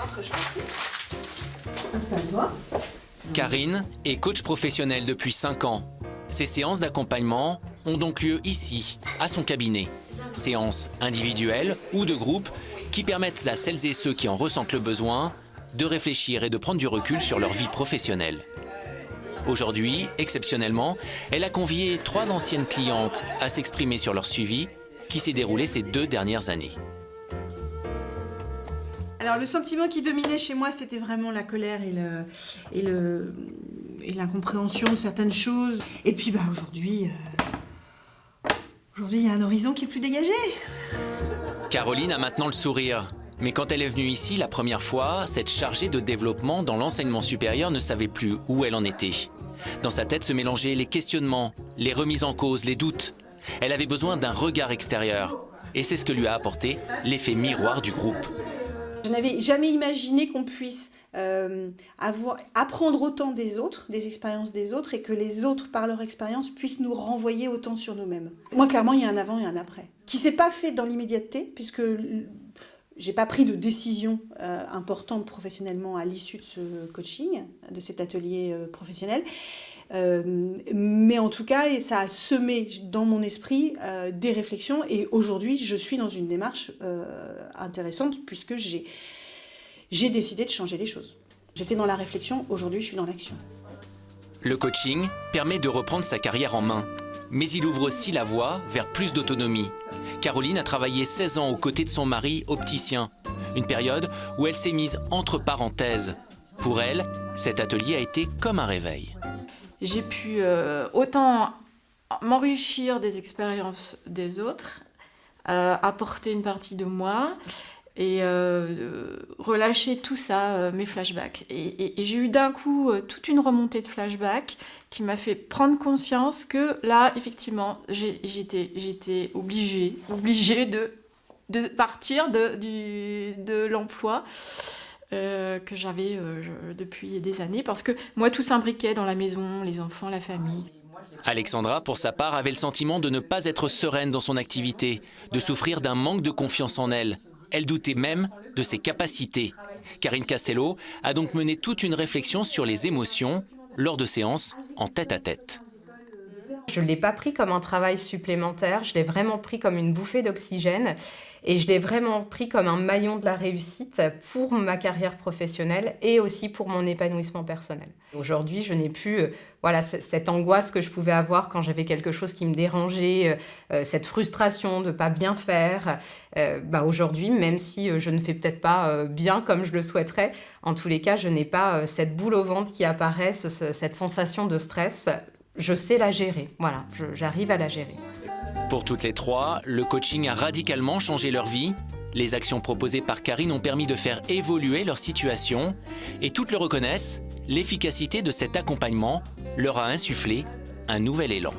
Entre, je t'en prie. Installe-toi. Karine est coach professionnelle depuis 5 ans. Ces séances d'accompagnement ont donc lieu ici, à son cabinet. Séances individuelles ou de groupe qui permettent à celles et ceux qui en ressentent le besoin de réfléchir et de prendre du recul sur leur vie professionnelle. Aujourd'hui, exceptionnellement, elle a convié 3 anciennes clientes à s'exprimer sur leur suivi qui s'est déroulé ces 2 dernières années. Alors le sentiment qui dominait chez moi, c'était vraiment la colère et l'incompréhension de certaines choses. Et puis aujourd'hui, il y a un horizon qui est plus dégagé. Caroline a maintenant le sourire. Mais quand elle est venue ici la première fois, cette chargée de développement dans l'enseignement supérieur ne savait plus où elle en était. Dans sa tête se mélangeaient les questionnements, les remises en cause, les doutes. Elle avait besoin d'un regard extérieur. Et c'est ce que lui a apporté l'effet miroir du groupe. Je n'avais jamais imaginé qu'on puisse apprendre autant des autres, des expériences des autres, et que les autres, par leur expérience, puissent nous renvoyer autant sur nous-mêmes. Moi, clairement, il y a un avant et un après, qui ne s'est pas fait dans l'immédiateté, puisque j'ai pas pris de décision importante professionnellement à l'issue de ce coaching, de cet atelier professionnel. Mais en tout cas, ça a semé dans mon esprit des réflexions, et aujourd'hui, je suis dans une démarche intéressante puisque j'ai décidé de changer les choses. J'étais dans la réflexion, aujourd'hui, je suis dans l'action. Le coaching permet de reprendre sa carrière en main, mais il ouvre aussi la voie vers plus d'autonomie. Caroline a travaillé 16 ans aux côtés de son mari opticien, une période où elle s'est mise entre parenthèses. Pour elle, cet atelier a été comme un réveil. J'ai pu autant m'enrichir des expériences des autres, apporter une partie de moi et relâcher tout ça, mes flashbacks. Et j'ai eu d'un coup toute une remontée de flashbacks qui m'a fait prendre conscience que là, effectivement, j'étais obligée de partir de l'emploi que j'avais depuis des années, parce que moi, tout s'imbriquait dans la maison, les enfants, la famille. Alexandra, pour sa part, avait le sentiment de ne pas être sereine dans son activité, de souffrir d'un manque de confiance en elle. Elle doutait même de ses capacités. Karine Castello a donc mené toute une réflexion sur les émotions lors de séances en tête-à-tête. Je ne l'ai pas pris comme un travail supplémentaire, je l'ai vraiment pris comme une bouffée d'oxygène et je l'ai vraiment pris comme un maillon de la réussite pour ma carrière professionnelle et aussi pour mon épanouissement personnel. Aujourd'hui, je n'ai plus cette angoisse que je pouvais avoir quand j'avais quelque chose qui me dérangeait, cette frustration de ne pas bien faire. Aujourd'hui, même si je ne fais peut-être pas bien comme je le souhaiterais, en tous les cas, je n'ai pas cette boule au ventre qui apparaît, cette sensation de stress. Je sais la gérer, voilà, j'arrive à la gérer. Pour toutes les 3, le coaching a radicalement changé leur vie. Les actions proposées par Karine ont permis de faire évoluer leur situation. Et toutes le reconnaissent, l'efficacité de cet accompagnement leur a insufflé un nouvel élan.